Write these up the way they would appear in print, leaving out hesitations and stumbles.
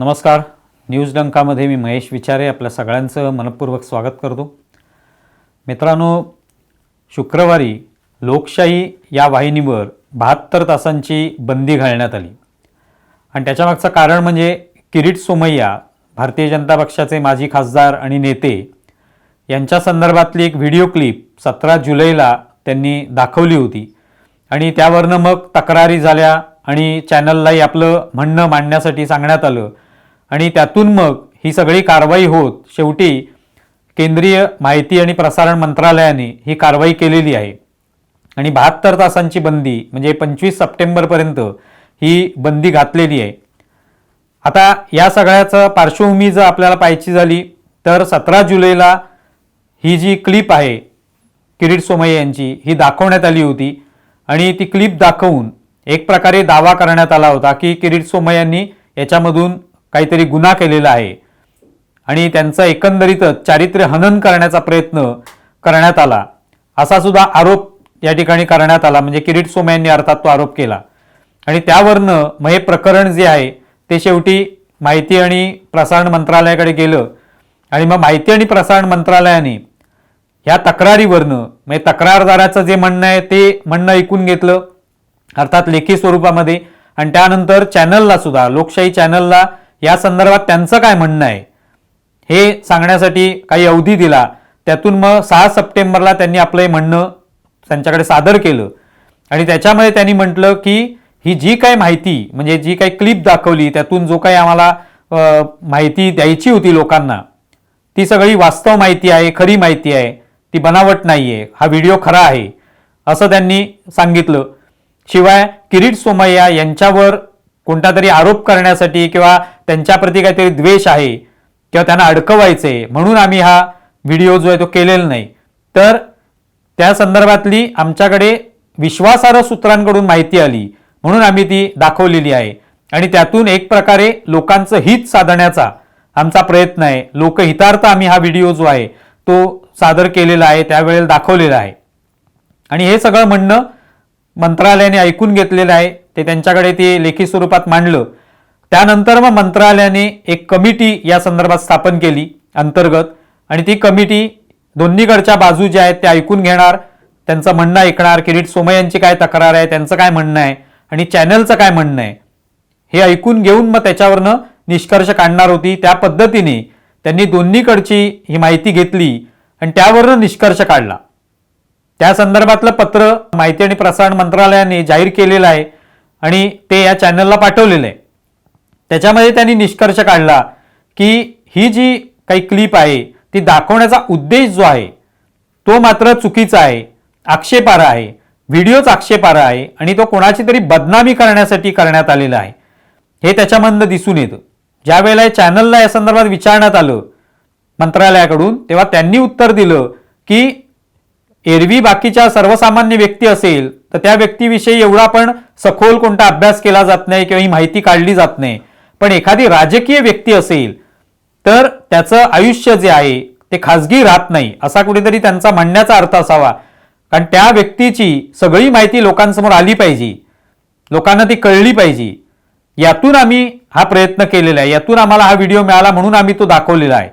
नमस्कार. न्यूज डंकामध्ये मी महेश विचारे आपल्या सगळ्यांचं मनपूर्वक स्वागत करतो. मित्रांनो, शुक्रवारी लोकशाही या वाहिनीवर 72 तासांची बंदी घालण्यात आली आणि त्याच्यामागचं कारण म्हणजे किरीट सोमय्या, भारतीय जनता पक्षाचे माजी खासदार आणि नेते, यांच्या संदर्भातली एक व्हिडिओ क्लिप 17 जुलैला त्यांनी दाखवली होती आणि त्यावरनं मग तक्रारी झाल्या आणि चॅनललाही आपलं म्हणणं मांडण्यासाठी सांगण्यात आलं आणि त्यातून मग ही सगळी कारवाई होत शेवटी केंद्रीय माहिती आणि प्रसारण मंत्रालयाने ही कारवाई केलेली आहे आणि 72 तासांची बंदी म्हणजे 25 सप्टेंबरपर्यंत ही बंदी घातलेली आहे. आता या सगळ्याचं पार्श्वभूमी जर आपल्याला पाहायची झाली तर 17 जुलैला ही जी क्लिप आहे किरीट सोमय्या यांची ही दाखवण्यात आली होती आणि ती क्लिप दाखवून एक प्रकारे दावा करण्यात आला होता की किरीट सोमय्या यांनी याच्यामधून काहीतरी गुन्हा केलेला आहे आणि त्यांचा एकंदरीतच चारित्र्य हनन करण्याचा प्रयत्न करण्यात आला असा सुद्धा आरोप या ठिकाणी करण्यात आला. म्हणजे किरीट सोमय्या यांनी अर्थात तो आरोप केला आणि त्यावरनं मग हे प्रकरण जे आहे ते शेवटी माहिती आणि प्रसारण मंत्रालयाकडे गेलं आणि मग माहिती आणि प्रसारण मंत्रालयाने ह्या तक्रारीवरनं म्हणजे तक्रारदाराचं जे म्हणणं आहे ते म्हणणं ऐकून घेतलं अर्थात लेखी स्वरूपामध्ये आणि त्यानंतर चॅनलला सुद्धा, लोकशाही चॅनलला या संदर्भात त्यांचं काय म्हणणं आहे हे सांगण्यासाठी काही अवधी दिला. त्यातून मग 6 सप्टेंबरला त्यांनी आपलं म्हणणं त्यांच्याकडे सादर केलं आणि त्याच्यामध्ये त्यांनी म्हटलं की ही जी काही माहिती म्हणजे जी काही क्लिप दाखवली त्यातून जो काही आम्हाला माहिती द्यायची होती लोकांना ती सगळी वास्तव माहिती आहे, खरी माहिती आहे, ती बनावट नाही आहे, हा व्हिडिओ खरा आहे असं त्यांनी सांगितलं. शिवाय किरीट सोमय्या यांच्यावर कोणता तरी आरोप करण्यासाठी किंवा त्यांच्याप्रती काहीतरी द्वेष आहे किंवा त्यांना अडकवायचे म्हणून आम्ही हा व्हिडिओ जो आहे तो केलेला नाही, तर त्या संदर्भातली आमच्याकडे विश्वासार्ह सूत्रांकडून माहिती आली म्हणून आम्ही ती दाखवलेली आहे आणि त्यातून एक प्रकारे लोकांचं हित साधण्याचा आमचा प्रयत्न आहे. लोकहितार्थ आम्ही हा व्हिडिओ जो आहे तो सादर केलेला आहे, त्यावेळेला दाखवलेला आहे आणि हे सगळं म्हणणं मंत्रालयाने ऐकून घेतलेलं आहे. ते त्यांच्याकडे ते लेखी स्वरूपात मांडलं. त्यानंतर मग मंत्रालयाने एक कमिटी या संदर्भात स्थापन केली अंतर्गत आणि ती कमिटी दोन्हीकडच्या बाजू ज्या आहेत त्या ऐकून घेणार, त्यांचं म्हणणं ऐकणार, किरीट सोमय्या यांची काय तक्रार आहे, त्यांचं काय म्हणणं आहे आणि चॅनलचं काय म्हणणं आहे हे ऐकून घेऊन मग त्याच्यावरनं निष्कर्ष काढणार होती. त्या पद्धतीने त्यांनी दोन्हीकडची ही माहिती घेतली आणि त्यावरनं निष्कर्ष काढला. त्या संदर्भातलं पत्र माहिती आणि प्रसारण मंत्रालयाने जाहीर केलेलं आहे आणि ते या चॅनलला पाठवलेलं आहे. त्याच्यामध्ये त्यांनी निष्कर्ष काढला की ही जी काही क्लिप आहे ती दाखवण्याचा उद्देश जो आहे तो मात्र चुकीचा आहे, आक्षेपार्ह आहे, व्हिडिओच आक्षेपार्ह आहे आणि तो कोणाची तरी बदनामी करण्यासाठी करण्यात आलेला आहे हे त्याच्यामधनं दिसून येतं. ज्या वेळेला चॅनलला या संदर्भात विचारण्यात आलं मंत्रालयाकडून तेव्हा त्यांनी उत्तर दिलं की एरवी बाकीच्या सर्वसामान्य व्यक्ती असेल तर त्या व्यक्तीविषयी एवढा पण सखोल कोणता अभ्यास केला जात नाही किंवा ही माहिती काढली जात नाही, पण एखादी राजकीय व्यक्ती असेल तर त्याचं आयुष्य जे आहे ते खाजगी राहत नाही असा कुठेतरी त्यांचा म्हणण्याचा अर्थ असावा. कारण त्या व्यक्तीची सगळी माहिती लोकांसमोर आली पाहिजे, लोकांना ती कळली पाहिजे. यातून आम्ही हा प्रयत्न केलेला आहे, यातून आम्हाला हा व्हिडिओ मिळाला म्हणून आम्ही तो दाखवलेला आहे.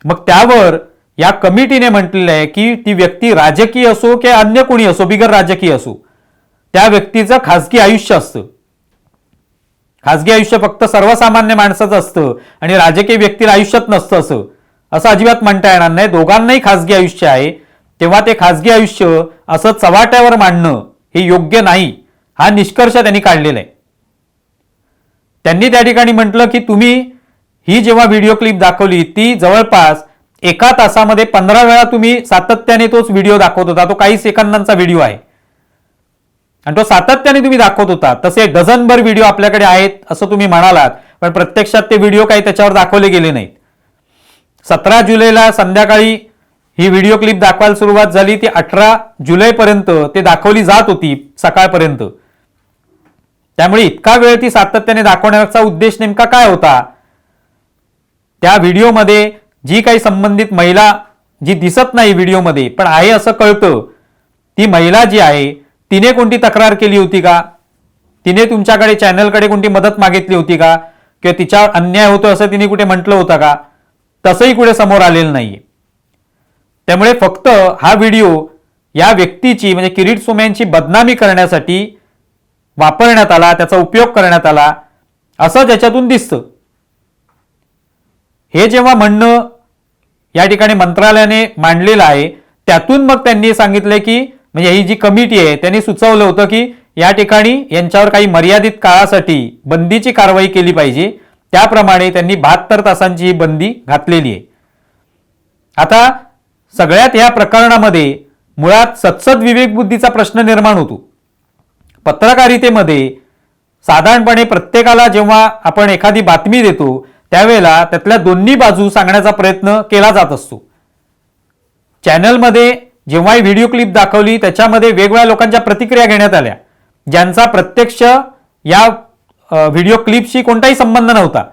मग त्यावर या कमिटीने म्हटलेलं आहे की ती व्यक्ती राजकीय असो किंवा अन्य कोणी असो, बिगर राजकीय असो, त्या व्यक्तीचं खाजगी आयुष्य असतं. खाजगी आयुष्य फक्त सर्वसामान्य माणसाचं असतं आणि राजकीय व्यक्तीला आयुष्यात नसतं असं अजिबात म्हणता येणार नाही. दोघांनाही खाजगी आयुष्य आहे, तेव्हा ते खाजगी आयुष्य असं चव्हाट्यावर मांडणं हे योग्य नाही हा निष्कर्ष त्यांनी काढलेला आहे. त्यांनी त्या ठिकाणी म्हटलं की तुम्ही ही जेव्हा व्हिडिओ क्लिप दाखवली ती जवळपास 1 तासामध्ये 15 वेळा तुम्ही सातत्याने तोच व्हिडिओ दाखवत होता. तो काही सेकंदांचा व्हिडिओ आहे आणि तो सातत्याने तुम्ही दाखवत होता. तसे डझनभर व्हिडिओ आपल्याकडे आहेत असं तुम्ही म्हणालात, पण प्रत्यक्षात ते व्हिडिओ काही त्याच्यावर दाखवले गेले नाहीत. 17 जुलैला संध्याकाळी ही व्हिडिओ क्लिप दाखवायला सुरुवात झाली, ती 18 जुलैपर्यंत ते दाखवली जात होती सकाळपर्यंत. त्यामुळे इतका वेळ ती सातत्याने दाखवण्याचा उद्देश नेमका काय होता? त्या व्हिडिओमध्ये जी काही संबंधित महिला जी दिसत नाही व्हिडिओमध्ये पण आहे असं कळतं, ती महिला जी आहे तिने कोणती तक्रार केली होती का? तिने तुमच्याकडे चॅनलकडे कोणती मदत मागितली होती का? किंवा तिच्यावर अन्याय होतो असं तिने कुठे म्हटलं होतं का? तसंही कुठे समोर आलेलं नाहीये. त्यामुळे फक्त हा व्हिडिओ या व्यक्तीची म्हणजे किरीट सोमय्यांची बदनामी करण्यासाठी वापरण्यात आला, त्याचा उपयोग करण्यात आला असं ज्याच्यातून दिसतं. हे जेव्हा म्हणणं या ठिकाणी मंत्रालयाने मांडलेलं आहे, त्यातून मग त्यांनी सांगितलं की म्हणजे ही जी कमिटी आहे त्यांनी सुचवलं होतं की या ठिकाणी यांच्यावर काही मर्यादित काळासाठी बंदीची कारवाई केली पाहिजे. त्याप्रमाणे त्यांनी 72 तासांची ही बंदी घातलेली आहे. आता सगळ्यात या प्रकरणामध्ये मुळात सत्सद विवेकबुद्धीचा प्रश्न निर्माण होतो. पत्रकारितेमध्ये साधारणपणे प्रत्येकाला जेव्हा आपण एखादी बातमी देतो त्यावेळेला त्यातल्या दोन्ही बाजू सांगण्याचा प्रयत्न केला जात असतो. चॅनलमध्ये जेव्हा ही व्हिडिओ क्लिप दाखवली त्याच्यामध्ये वेगवेगळ्या लोकांच्या प्रतिक्रिया घेण्यात आल्या, ज्यांचा प्रत्यक्ष या व्हिडिओ क्लिपशी कोणताही संबंध नव्हता,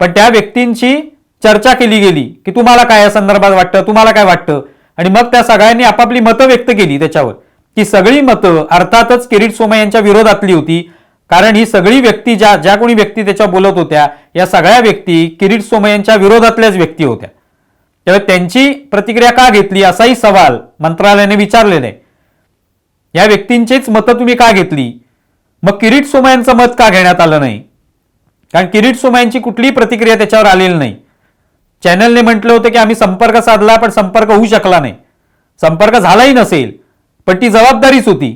पण त्या व्यक्तींची चर्चा केली गेली की तुम्हाला काय या संदर्भात वाटतं, तुम्हाला काय वाटतं, आणि मग त्या सगळ्यांनी आपापली मतं व्यक्त केली त्याच्यावर. ती सगळी मतं अर्थातच किरीट सोमय्यांच्या विरोधातली होती, कारण ही सगळी व्यक्ती ज्या कोणी व्यक्ती त्याच्यावर बोलत होत्या या सगळ्या व्यक्ती किरीट सोमय्यांच्या विरोधातल्याच व्यक्ती होत्या. त्यामुळे त्यांची प्रतिक्रिया का घेतली असाही सवाल मंत्रालयाने विचारलेला आहे. या व्यक्तींचीच मतं तुम्ही का घेतली, मग किरीट सोमय्यांचं मत का घेण्यात आलं नाही? कारण किरीट सोमय्यांची कुठलीही प्रतिक्रिया त्याच्यावर आलेली नाही. चॅनलने म्हटलं होतं की आम्ही संपर्क साधला पण संपर्क होऊ शकला नाही. संपर्क झालाही नसेल पण ती जबाबदारीच होती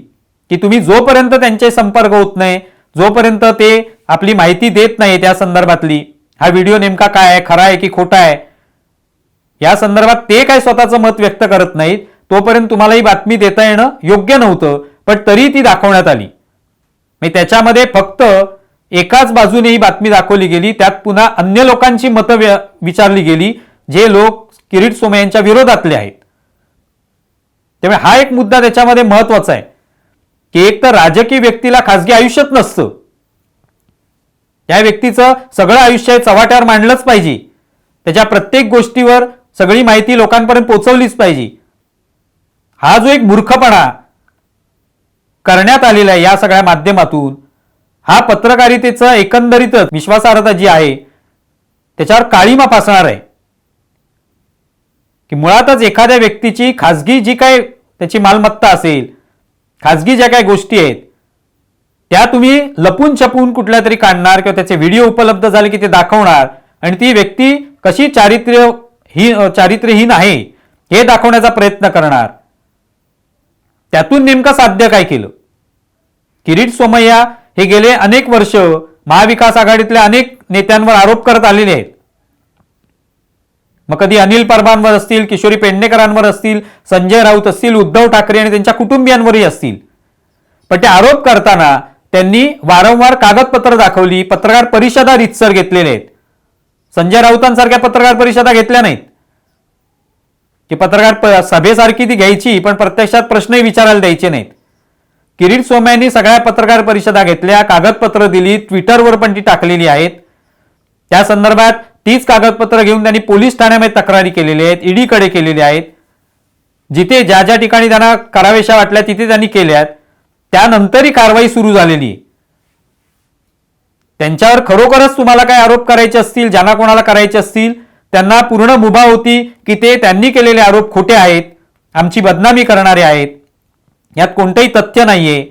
की तुम्ही जोपर्यंत त्यांचे संपर्क होत नाही, जोपर्यंत ते आपली माहिती देत नाही त्या संदर्भातली, हा व्हिडिओ नेमका काय आहे, खरा आहे की खोटा आहे, या संदर्भात ते काय स्वतःचं मत व्यक्त करत नाहीत, तोपर्यंत तुम्हाला ही बातमी देता येणं योग्य नव्हतं. पण तरी ती दाखवण्यात आली. त्याच्यामध्ये फक्त एकाच बाजूने ही बातमी दाखवली गेली, त्यात पुन्हा अन्य लोकांची मतं विचारली गेली जे लोक किरीट सोमय्यांच्या विरोधातले आहेत. त्यामुळे हा एक मुद्दा त्याच्यामध्ये महत्वाचा आहे की एक तर राजकीय व्यक्तीला खासगी आयुष्यात नसतं, त्या व्यक्तीचं सगळं आयुष्य चव्हाट्यावर मांडलंच पाहिजे, त्याच्या प्रत्येक गोष्टीवर सगळी माहिती लोकांपर्यंत पोहोचवलीच पाहिजे. हा जो एक मूर्खपणा करण्यात आलेला आहे या सगळ्या माध्यमातून, हा पत्रकारितेचं एकंदरीतच विश्वासार्हता जी आहे त्याच्यावर काळीमा फासणार आहे. की मुळातच एखाद्या व्यक्तीची खासगी जी काय त्याची मालमत्ता असेल, खासगी ज्या काही गोष्टी आहेत त्या तुम्ही लपून छपून कुठल्या तरी काढणार किंवा त्याचे व्हिडिओ उपलब्ध झाले की ते दाखवणार आणि ती व्यक्ती कशी चारित्र्यहीन आहे हे दाखवण्याचा प्रयत्न करणार. त्यातून नेमकं साध्य काय केलं? किरीट सोमय्या हे गेले अनेक वर्ष महाविकास आघाडीतल्या अनेक नेत्यांवर आरोप करत आलेले आहेत. मग कधी अनिल परबांवर असतील, किशोरी पेडणेकरांवर असतील, संजय राऊत असतील, उद्धव ठाकरे आणि त्यांच्या कुटुंबियांवरही असतील. पण ते आरोप करताना त्यांनी वारंवार कागदपत्र दाखवली, पत्रकार परिषदा रीतसर घेतलेल्या आहेत. संजय राऊतांसारख्या पत्रकार परिषदा घेतल्या नाहीत की पत्रकार सभेसारखी ती घ्यायची पण प्रत्यक्षात प्रश्नही विचारायला द्यायचे नाहीत. किरीट सोमय्यांनी सगळ्या पत्रकार परिषदा घेतल्या, कागदपत्र दिली, ट्विटरवर पण ती टाकलेली आहेत. त्या संदर्भात तीच कागदपत्र घेऊन त्यांनी पोलीस ठाण्यामध्ये तक्रारी केलेल्या आहेत, ईडीकडे केलेल्या आहेत. जिथे ज्या ज्या ठिकाणी त्यांना करावेशा वाटल्या तिथे त्यांनी केल्यात. त्यानंतरही कारवाई सुरू झालेली आहे. त्यांच्यावर खरोखरच तुम्हाला काय आरोप करायचे असतील, ज्यांना कोणाला करायचे असतील, त्यांना पूर्ण मुभा होती की ते त्यांनी केलेले आरोप खोटे आहेत, आमची बदनामी करणारे आहेत, यात कोणतंही तथ्य नाहीये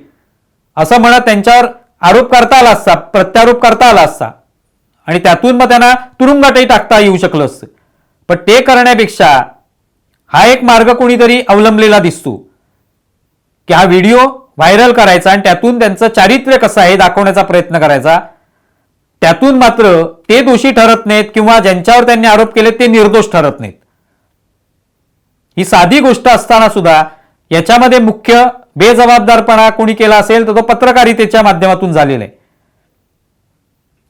असं म्हणत त्यांच्यावर आरोप करता आला असता, प्रत्यारोप करता आला असता आणि त्यातून मग त्यांना तुरुंगातही टाकता येऊ शकलं असतं. पण ते करण्यापेक्षा हा एक मार्ग कोणीतरी अवलंबलेला दिसतो की हा व्हिडिओ व्हायरल करायचा आणि त्यातून त्यांचं चारित्र्य कसं आहे दाखवण्याचा प्रयत्न करायचा. त्यातून मात्र ते दोषी ठरत नाहीत किंवा ज्यांच्यावर त्यांनी आरोप केले ते निर्दोष ठरत नाहीत. ही साधी गोष्ट असताना सुद्धा याच्यामध्ये मुख्य बेजबाबदारपणा कोणी केला असेल तर तो पत्रकारितेच्या माध्यमातून झालेला आहे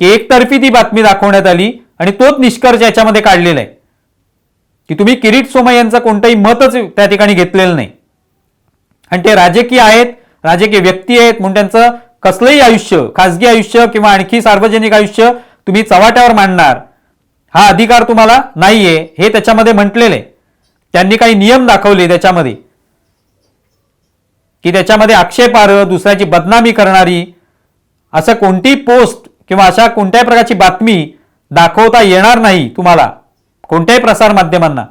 की एकतर्फी ती बातमी दाखवण्यात आली आणि तोच निष्कर्ष याच्यामध्ये काढलेला आहे की तुम्ही किरीट सोमय्यांचं कोणतंही मतच त्या ठिकाणी घेतलेलं नाही आणि ते राजकीय आहेत, राजकीय व्यक्ती आहेत म्हणून त्यांचं कसलंही आयुष्य, खासगी आयुष्य किंवा आणखी सार्वजनिक आयुष्य तुम्ही चव्हाट्यावर मांडणार हा अधिकार तुम्हाला नाहीये हे त्याच्यामध्ये म्हटलेलं आहे. त्यांनी काही नियम दाखवले त्याच्यामध्ये की त्याच्यामध्ये आक्षेपार्ह, दुसऱ्याची बदनामी करणारी असं कोणती पोस्ट किंवा अशा कोणत्याही प्रकारची बातमी दाखवता येणार नाही तुम्हाला कोणत्याही प्रसार माध्यमांना,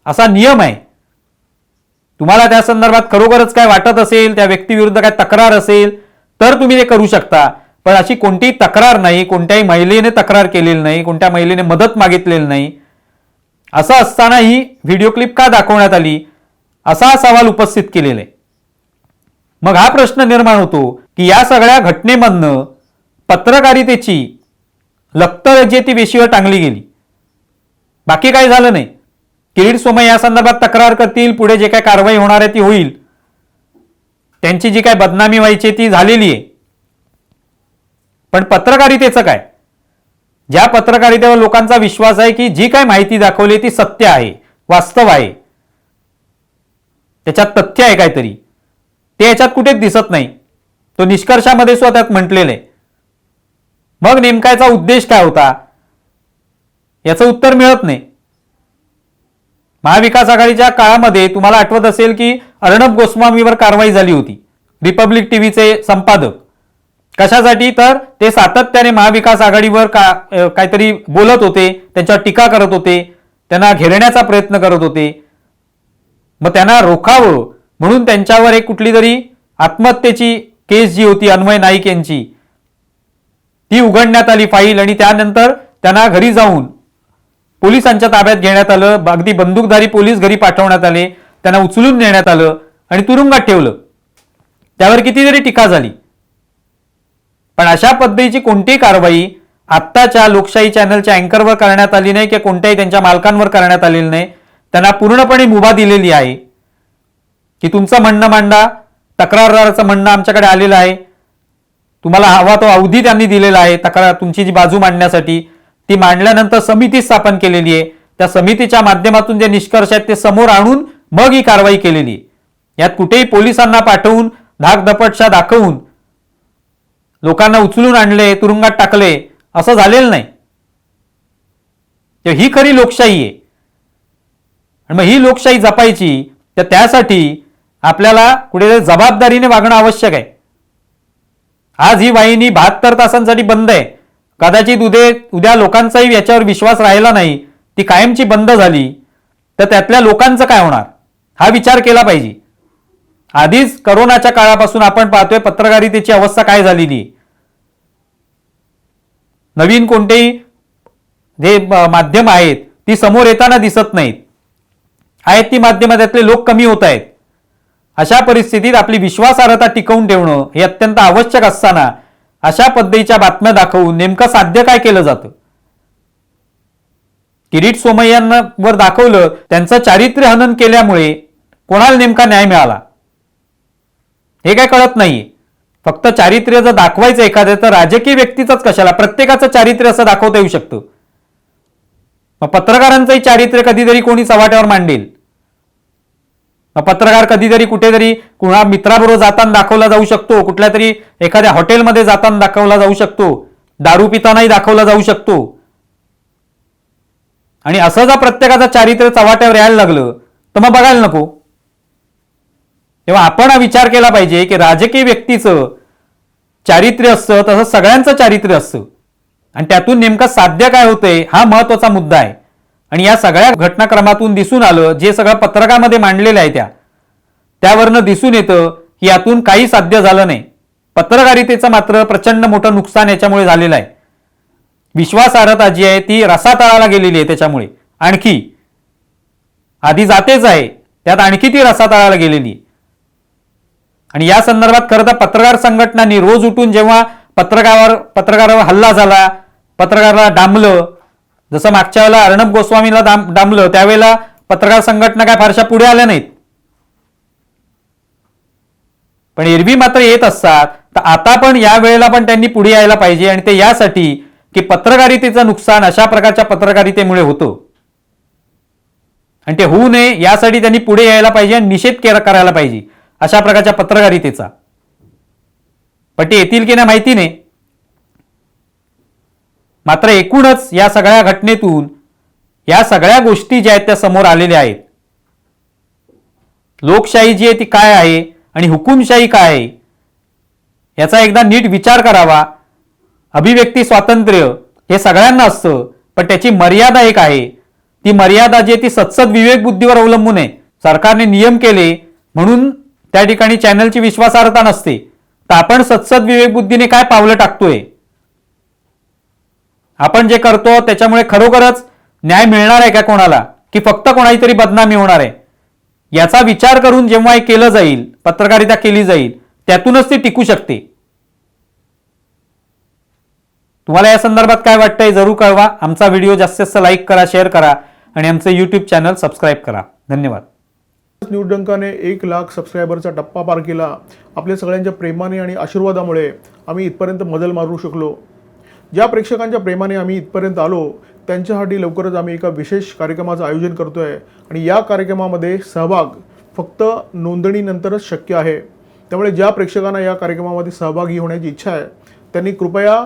असा नियम आहे. तुम्हाला त्या संदर्भात खरोखरच काय वाटत असेल, त्या व्यक्तीविरुद्ध काय तक्रार असेल तर तुम्ही ते करू शकता. पण अशी कोणतीही तक्रार नाही, कोणत्याही महिलेने तक्रार केलेली नाही, कोणत्या महिलेने मदत मागितलेली नाही. असं असताना ही व्हिडिओ क्लिप का दाखवण्यात आली, असा सवाल उपस्थित केलेला आहे. मग हा प्रश्न निर्माण होतो की या सगळ्या घटनेमधनं पत्रकारितेची लखतर वेशीवर टांगली गेली, बाकी काही झालं नाही. किरीट सोमय्या या संदर्भात तक्रार करतील, पुढे जे काय कारवाई होणार आहे ती होईल, त्यांची जी काय बदनामी व्हायची ती झालेली आहे. पण पत्रकारितेचं काय? ज्या पत्रकारितेवर लोकांचा विश्वास आहे की जी काय माहिती दाखवली ती सत्य आहे, वास्तव आहे, त्याच्यात तथ्य आहे काहीतरी, ते याच्यात कुठेच दिसत नाही. तो निष्कर्षामध्ये सुद्धा त्यात म्हटलेलं आहे. मग नेमका याचा उद्देश काय होता, याचं उत्तर मिळत नाही. महाविकास आघाडीच्या काळामध्ये तुम्हाला आठवत असेल की अर्णब गोस्वामीवर कारवाई झाली होती, रिपब्लिक टीव्हीचे संपादक. कशासाठी? तर ते सातत्याने महाविकास आघाडीवर काहीतरी बोलत होते, त्यांच्यावर टीका करत होते, त्यांना घेरण्याचा प्रयत्न करत होते. मग त्यांना रोखावं म्हणून त्यांच्यावर एक कुठली तरी आत्महत्येची केस जी होती अन्वय नाईक यांची, ती उघडण्यात आली फाईल, आणि त्यानंतर त्यांना घरी जाऊन पोलिसांच्या ताब्यात घेण्यात आलं. अगदी बंदूकधारी पोलीस घरी पाठवण्यात आले, त्यांना उचलून नेण्यात आलं आणि तुरुंगात ठेवलं. त्यावर कितीतरी टीका झाली. पण अशा पद्धतीची कोणतीही कारवाई आत्ताच्या लोकशाही चॅनलच्या अँकरवर करण्यात आली नाही किंवा कोणत्याही त्यांच्या मालकांवर करण्यात आलेली नाही. त्यांना पूर्णपणे मुभा दिलेली आहे की तुमचं म्हणणं मांडा, तक्रारदाराचं म्हणणं आमच्याकडे आलेलं आहे, तुम्हाला हवा तो अवधी त्यांनी दिलेला आहे तक्रार तुमची जी बाजू मांडण्यासाठी. ती मांडल्यानंतर समिती स्थापन केलेली आहे, त्या समितीच्या माध्यमातून जे निष्कर्ष आहेत ते समोर आणून मग ही कारवाई केलेली आहे. यात कुठेही पोलिसांना पाठवून धाकदपटशा दाखवून लोकांना उचलून आणले, तुरुंगात टाकले, असं झालेलं नाही. ही खरी लोकशाही आहे. आणि मग ही लोकशाही जपायची तर त्यासाठी आपल्याला कुठेतरी जबाबदारीने वागणं आवश्यक आहे. आज ही वाहिनी 72 तासांसाठी बंद आहे. कदाचित उद्या लोकांचाही याच्यावर विश्वास राहिला नाही, ती कायमची बंद झाली तर त्यातल्या लोकांचं काय होणार, हा विचार केला पाहिजे. आधीच करोनाच्या काळापासून आपण पाहतोय पत्रकारितेची अवस्था काय झालेली. नवीन कोणतेही जे माध्यम आहेत ती समोर येताना दिसत नाहीत, आहेत ती माध्यमातले लोक कमी होत आहेत. अशा परिस्थितीत आपली विश्वासार्हता टिकवून ठेवणं हे अत्यंत आवश्यक असताना अशा पद्धतीच्या बातम्या दाखवून नेमकं साध्य काय केलं जातं? किरीट सोमय्यांवर दाखवलं त्यांचं चारित्र्य हनन केल्यामुळे कोणाला नेमका न्याय मिळाला हे काय कळत नाहीये. फक्त चारित्र्य जर दाखवायचं एखाद्या तर राजकीय व्यक्तीचंच कशाला, प्रत्येकाचं चारित्र्य असं दाखवता येऊ शकतं. मग पत्रकारांचंही चारित्र्य कधीतरी कोणी चव्हाट्यावर मांडेल. पत्रकार कधीतरी कुठेतरी कुणा मित्राबरोबर जाताना दाखवला जाऊ शकतो, कुठल्या तरी एखाद्या हॉटेलमध्ये जाताना दाखवला जाऊ शकतो, दारू पितानाही दाखवला जाऊ शकतो. आणि असं जर प्रत्येकाचं चारित्र्य चव्हाट्यावर यायला लागलं तर मग बघायला नको. तेव्हा आपण हा विचार केला पाहिजे की राजकीय व्यक्तीचं चारित्र्य असतं तसं सगळ्यांचं चारित्र्य असतं, आणि त्यातून नेमकं साध्य काय होतंय हा महत्वाचा मुद्दा आहे. आणि या सगळ्या घटनाक्रमातून दिसून आलं, जे सगळं पत्रकामध्ये मांडलेलं आहे त्यावरनं दिसून येतं की यातून काही साध्य झालं नाही. पत्रकारितेचं मात्र प्रचंड मोठं नुकसान याच्यामुळे झालेलं आहे. विश्वासार्हता जी आहे ती रसातळाला गेलेली आहे. त्याच्यामुळे आणखी आधी जातेच आहे, त्यात आणखी ती रसातळाला गेलेली. आणि या संदर्भात खरं तर पत्रकार संघटनांनी रोज उठून जेव्हा पत्रकारावर हल्ला झाला, पत्रकाराला डांबलं, जसं मागच्या वेळेला अर्णब गोस्वामीला डांबलं त्यावेळेला पत्रकार संघटना काय फारशा पुढे आल्या नाहीत. पण एरवी मात्र येत असतात. तर आता पण या वेळेला पण त्यांनी पुढे यायला पाहिजे, आणि ते यासाठी की पत्रकारितेचं नुकसान अशा प्रकारच्या पत्रकारितेमुळे होतं आणि ते होऊ नये यासाठी त्यांनी पुढे यायला पाहिजे आणि निषेध करायला पाहिजे अशा प्रकारच्या पत्रकारितेचा. पण ते येतील की नाही माहिती नाही. मात्र एकूणच या सगळ्या घटनेतून या सगळ्या गोष्टी ज्या आहेत त्या समोर आलेल्या आहेत. लोकशाही जी आहे ती काय आहे आणि हुकुमशाही काय आहे याचा एकदा नीट विचार करावा, अभिव्यक्ती स्वातंत्र्य हे सगळ्यांना असतं, पण त्याची मर्यादा एक आहे. ती मर्यादा जी आहे ती सत्सद विवेक बुद्धीवर अवलंबून आहे. सरकारने नियम केले म्हणून त्या ठिकाणी चॅनलची विश्वासार्हता नसते. तर आपण सत्सद विवेक बुद्धीने काय पावलं टाकतोय, आपण जे करतो त्याच्यामुळे खरोखरच न्याय मिळणार आहे का कोणाला, की फक्त कोणाही तरी बदनामी होणार आहे, याचा विचार करून जेव्हा हे केलं जाईल, पत्रकारिता केली जाईल, त्यातूनच ती टिकू शकते. तुम्हाला या संदर्भात काय वाटतंय जरूर कळवा. आमचा व्हिडिओ जास्तीत जास्त लाईक करा, शेअर करा आणि आमचं यूट्यूब चॅनल सबस्क्राईब करा. धन्यवाद. न्यूज डंकाने 1,00,000 सबस्क्रायबरचा टप्पा पार केला. आपल्या सगळ्यांच्या प्रेमाने आणि आशीर्वादामुळे आम्ही इथपर्यंत मजल मारू शकलो. ज्या प्रेक्षकांच्या प्रेमाने आम्ही इथपर्यंत आलो त्यांच्यासाठी लवकरच आम्ही एका विशेष कार्यक्रमाचं आयोजन करतोय आणि या कार्यक्रमामध्ये सहभाग फक्त नोंदणीनंतरच शक्य आहे. त्यामुळे ज्या प्रेक्षकांना या कार्यक्रमामध्ये सहभागी होण्याची इच्छा आहे त्यांनी कृपया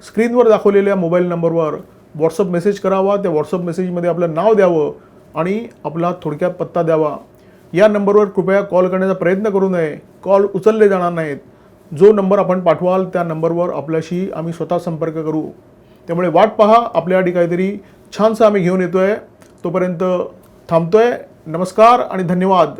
स्क्रीनवर दाखवलेल्या मोबाईल नंबरवर व्हॉट्सअप मेसेज करावा. त्या व्हॉट्सअप मेसेजमध्ये आपलं नाव द्यावं आणि आपला थोडक्यात पत्ता द्यावा. या नंबरवर कृपया कॉल करण्याचा प्रयत्न करू नये. कॉल उचलले जाणार नाहीत. जो नंबर आपण पाठवाल त्या नंबरवर आपल्याशी आम्ही स्वतः संपर्क करू. त्यामुळे वाट पहा, आपल्यासाठी काहीतरी छानसं आम्ही घेऊन येतोय. तोपर्यंत थांबतोय. नमस्कार आणि धन्यवाद.